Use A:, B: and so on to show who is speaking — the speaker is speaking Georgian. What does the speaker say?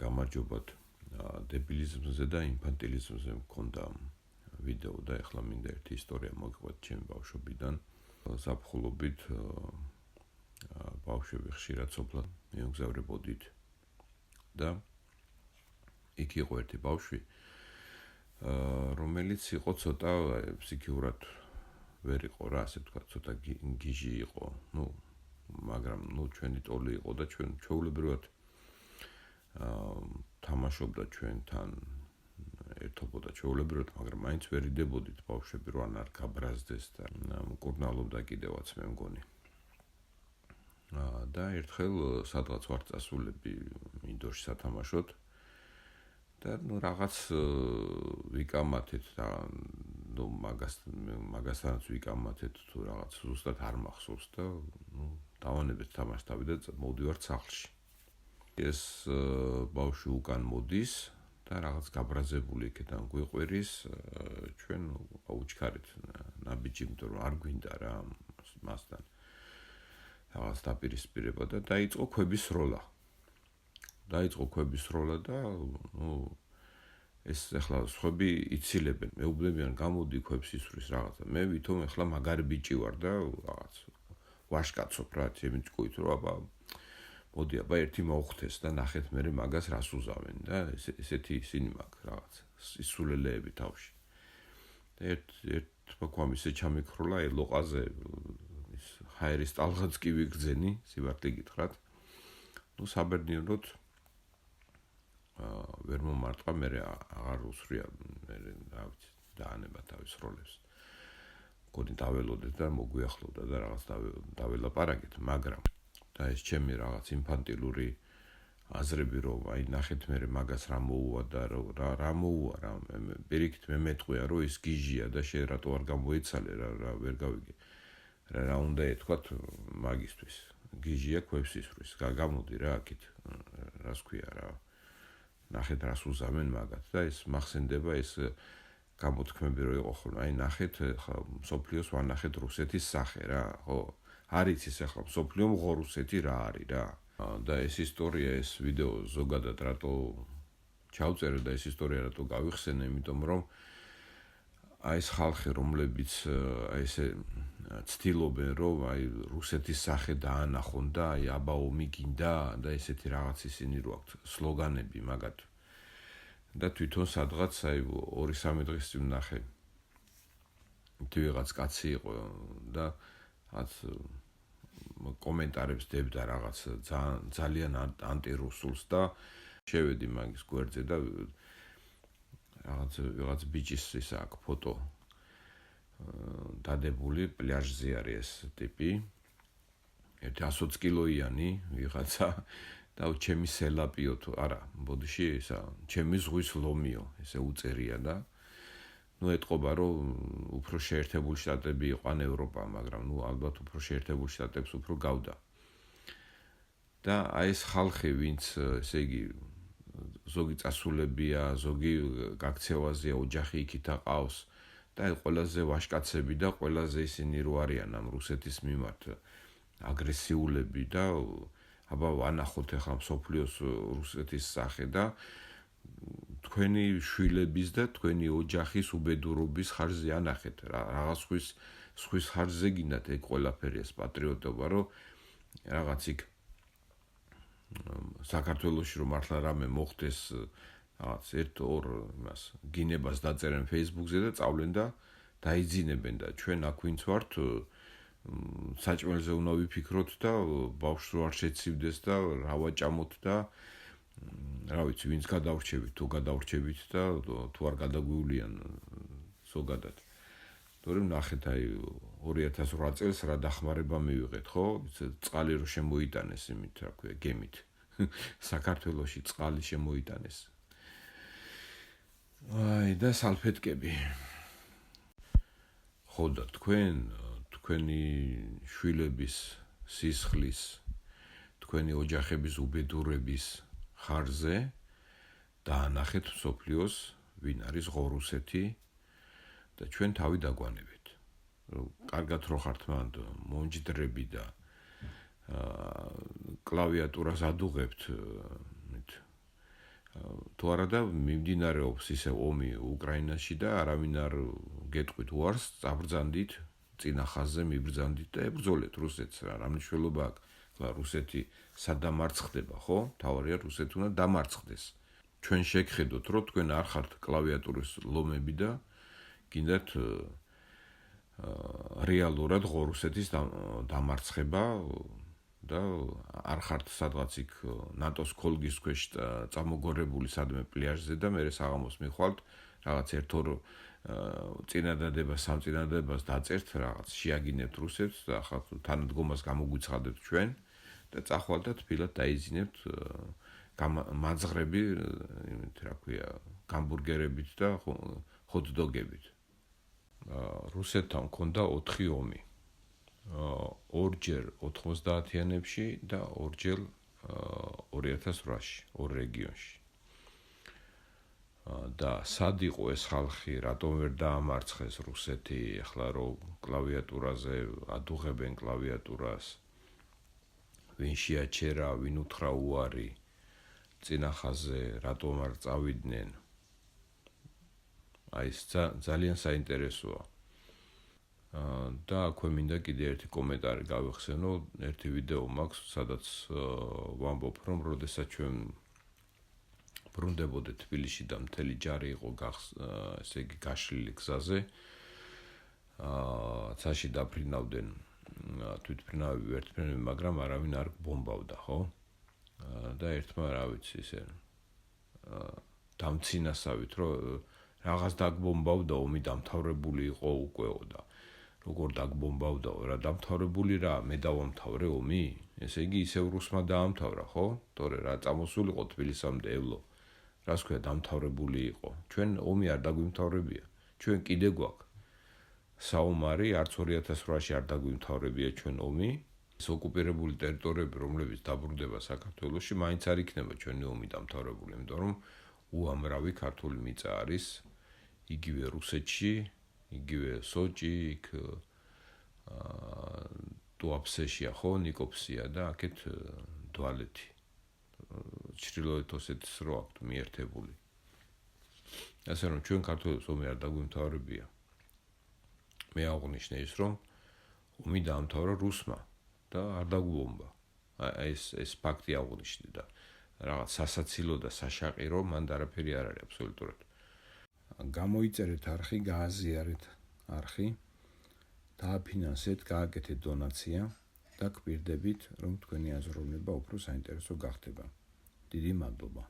A: გამარჯობათ დებილიზმზე და ინფანტილიზმზე მქონდა ვიდეო და ეხლა მინდა ერთი ისტორია მოგიყვეთ ჩემი ბავშვობიდან. ზაფხულობით ბავშვები ხშირად სოფლად მიემგზავრებოდით და იქ იყო ერთი ბავშვი, რომელიც იყო ცოტა ფსიქიურად ვერ იყო რა, ასე ვთქვათ, ცოტა გიჟი იყო, მაგრამ ჩვენი ტოლი იყო და ჩვენ ჩვეულებრივად თამაშობდა ჩვენთან ერთობოდა ჩვეულებრივად, მაგრამ მაინც ვერ იდებოდით ბავშვები რო არ გაბრაზდეს და მკურნალობდა კიდევაც მე მგონი. და ერთხელ სადღაც ვარ წასულები მინდორში სათამაშოდ და რაღაც ვიკამათეთ და მაგასთანაც ვიკამათეთ თუ რაღაც ზუსტად არ მახსოვს და დავანებეთ თამაშთავი და მოვდივართ სახლში. ეს ბავშვი უკან მოდის და რაღაც გაბრაზებული იქიდან გვიყვირის, ჩვენ აუჩქარით ნაბიჯი, იმიტომ რომ არ გვინდა რა მასთან რაღაც დაპირისპირება და დაიწყო ქვების სროლა. და ეს ახლა სხვები იცილებენ, მეუბნებიან გამოდი ქვებს ისვრის რაღაცა. მე ვითომ ახლა მაგარი ბიჭი ვარ და რაღაც ვაშკაცობ რა, ჩემი ჭკუით რომ აბა მოდი აბა ერთი მოუხდეს და ნახეთ მე მაგას რას უზავენ და ესეთი ისინი მაქვს რაღაც სისულელეები თავში. და ერთ თქვა ისე ჩამიქროლა ელოყაზე ის ჰაერის ტალღაც კი ვიგრძენი, სიბართლე გითხრათ. საბედნიეროდ ვერ მომარტყა, მე აღარ უსვრია, მე რა ვიცი, დაანება თავის როლებს. გონი დაველოდეთ და მოგვიახლოვდა და რაღაც დაველაპარაკეთ, მაგრამ და ეს ჩემი რაღაც ინფანტილური აზრები რომ აი ნახეთ მე მაგას რა მოუვა და რა მოუვა რა პირიქით მე მეტყვია რომ ის გიჟია და შენ რატო არ გამოიცალე რა ვერ გავიგე რა უნდა ეთქვათ მაგისტვის გიჟია ქვებს ისვრის გამოდი რა აქეთ რას ქვია რა ნახეთ რას უზამენ მაგათ და ეს მახსენდება ეს გამოთქმები რო იყო ხოლმე აი ნახეთ ხა სოფლიოს ვანახეთ რუსეთის სახე რა ხო არის ის ახლა სოფლიო მღორუსეთი რა არის რა და ეს ისტორია ეს ვიდეო ზოგადად რატო ჩავწერე და ეს ისტორია რატო გავიხსენე იმიტომ რომ აი ეს ხალხი რომლებიც აი ესე ცდილობენ რომ აი რუსეთის სახე დაანახონ და აი აბა ომი გინდა და ესეთი რაღაც ისინი რო აქვთ სლოგანები მაგათ და თვითონ სადღაც აი 2-3 დღის წინ ნახე თუ რაღაც კაცი იყო და რაც კომენტარებს დებდა რაღაც ძალიან ანტირუსულს და შევედი მაგის გვერდზე და რაღაც ბიჭის ის აქ ფოტო დადებული პლაჟზე არის ეს ტიპი 120 კილოიანი ვიღაცა და ჩემი სელაპიო თუ არა ბოდიში ისა ჩემი ზღვის ლომიო ესე უწერია და ეტყობა რომ უფრო შეერთებული შტატები იყვან ევროპა, მაგრამ ალბათ უფრო შეერთებული შტატებს უფრო გავდა. და აი ეს ხალხი, ვინც ესე იგი ზოგი წასულებია, ზოგი გაქცევაზეა, ოჯახი იქით აყავს და აი ყველაზე ვაშკაცები და ყველაზე ისინი რო არიან ამ რუსეთის მიმართ აგრესიულები და აბა ვანახოთ ახლა მსოფლიოს რუსეთის სახე და თქვენი შვილების და თქვენი ოჯახის უბედურობის ხარჯზე ანახეთ რაღაც სხვის ხარჯზე გინდათ ეგ ყველაფერი ეს პატრიოტობა რომ რაღაც იქ საქართველოში რომ მართლა რამე მოხდეს რაღაც 1-2 იმას გინებას დაწერენ Facebook-ზე და წავლენ და დაიძინებენ და ჩვენ აქ ვინც ვართ საჭმელზე უნდა ვიფიქროთ და ბავშვს რო არ შეცივდეს და რა ვაჭამოთ და რა ვიცი, ვინც გადავრჩებით, თუ გადავრჩებით და თუ არ გადაგვივლიან ზოგადად. თორემ ნახეთ აი 2008 წელს რა დახმარება მივიღეთ, ხო? წყალი რო შემოიტანეს იმით, რა ქვია, გემით. საქართველოში წყალი შემოიტანეს. აი და სალფეტკები. ხო და თქვენი შვილების სისხლის, თქვენი ოჯახების უბედურების ხარზე დაანახეთ მსოფლიოს ვინ არის ღორუსეთი და ჩვენ თავი დაგვანებით. კარგად რო ხართ მან მომჯდრები და კლავიატურას ადუღებთ თუ არა და მიმდინარეობს ისე ომი უკრაინაში და არავინ არ გეტყვით უარს, წაბრძანდით, წინა ხაზზე მიბრძანდით და ებრძოლეთ რუსეთს რა მნიშვნელობა აქვს. რუსეთი სადამარცხდება, ხო? თავარია რუსეთი უნდა დამარცხდეს. ჩვენ შეგხედოთ, რომ თქვენ არ ხართ კლავიატურის ლომები და გინდათ რეალურად რუსეთის დამარცხება და არ ხართ სადღაც იქ ნატოს ქოლგის ქვეშ წამოგორებული სადმე პლიაჟზე და მე საღამოს მიხვალთ რაღაც ერთ-ორ წინადადებას სამწინადადებას დაწერთ რაღაც შეაგინებთ რუსეთს და ახლა თანადგომას გამოგვიცხადებთ ჩვენ და წახვალთ და თბილად დაიზინებთ მაძღრები რა ქვია გამბურგერებით და ჰოთ-დოგებით. რუსეთთან ჰქონდა 4 ომი. ორჯერ 90-იანებში და ორჯერ 2008-ში, ორ რეგიონში. და სად იყო ეს ხალხი, რატომ ვერ დაამარცხეს რუსეთი, ახლა რომ კლავიატურაზე ადუღებენ კლავიატურას, ვინ შეაჩერა, ვინ უთხრა უარი, წინა ხაზზე რატომ არ წავიდნენ. აი ეს ძალიან საინტერესოა. და აქვე მინდა კიდე ერთი კომენტარი გავიხსენო, ერთი ვიდეო მაქვს, სადაც ვამბობ, რომ როდესაც ჩვენ ბრუნდებოდეთ თბილისში და მთელი ჯარი იყო ესე იგი გაშლილი გზაზე, ცაში დაფრინავდნენ თვითმფრინავები, ვერტმფრინავები, მაგრამ არავინ არ ბომბავდა, ხო? და ერთმა რა ვიცი ისე დამცინასავით, რომ რაღაც დაგბომბავდა, ომი დამთავრებული იყო უკეო და როგორ დაგბომბავდაო, რა დამთავრებული რა, მე დავამთავრე ომი? ესე იგი ისევ რუსმა დაამთავრა, ხო? თორე რა წამოსულიყო თბილისამდე ევლო. რას ქვია დამთავრებული იყო? ჩვენ ომი არ დაგვიმთავრებია. ჩვენ კიდე გვაქვს საომარი, არც 2008-ში არ დაგვიმთავრებია ჩვენ ომი. ეს ოკუპირებული ტერიტორიები, რომლებიც დაბრუნდება საქართველოში, მაინც არ იქნება ჩვენი ომი დამთავრებული, იმიტომ რომ უამრავი ქართული მიწა არის იგივე რუსეთში, იგივე სოჭი, იქ ტუაფსეშია, ხო, ნიკოფსია და აქეთ დვალეთი. ჩრდილოეთ ოსეთის რო აქვთ მიერთებული. ასე რომ ჩვენ ქართულებს ომი არ დაგვიმთავრებია. მე აღვნიშნე ის, რომ ომი დაამთავრა რუსმა და არ დაგვბომბა. ეს ფაქტი აღვნიშნე და რაღაც სასაცილო და საშაყირო მანდ არაფერი არ არის აბსოლუტურად. გამოიწერეთ არხი, გააზიარეთ არხი, დააფინანსეთ, გააკეთეთ დონაცია და გვპირდებით, რომ თქვენი აზროვნება უფრო საინტერესო გახდება. დიდი მადლობა.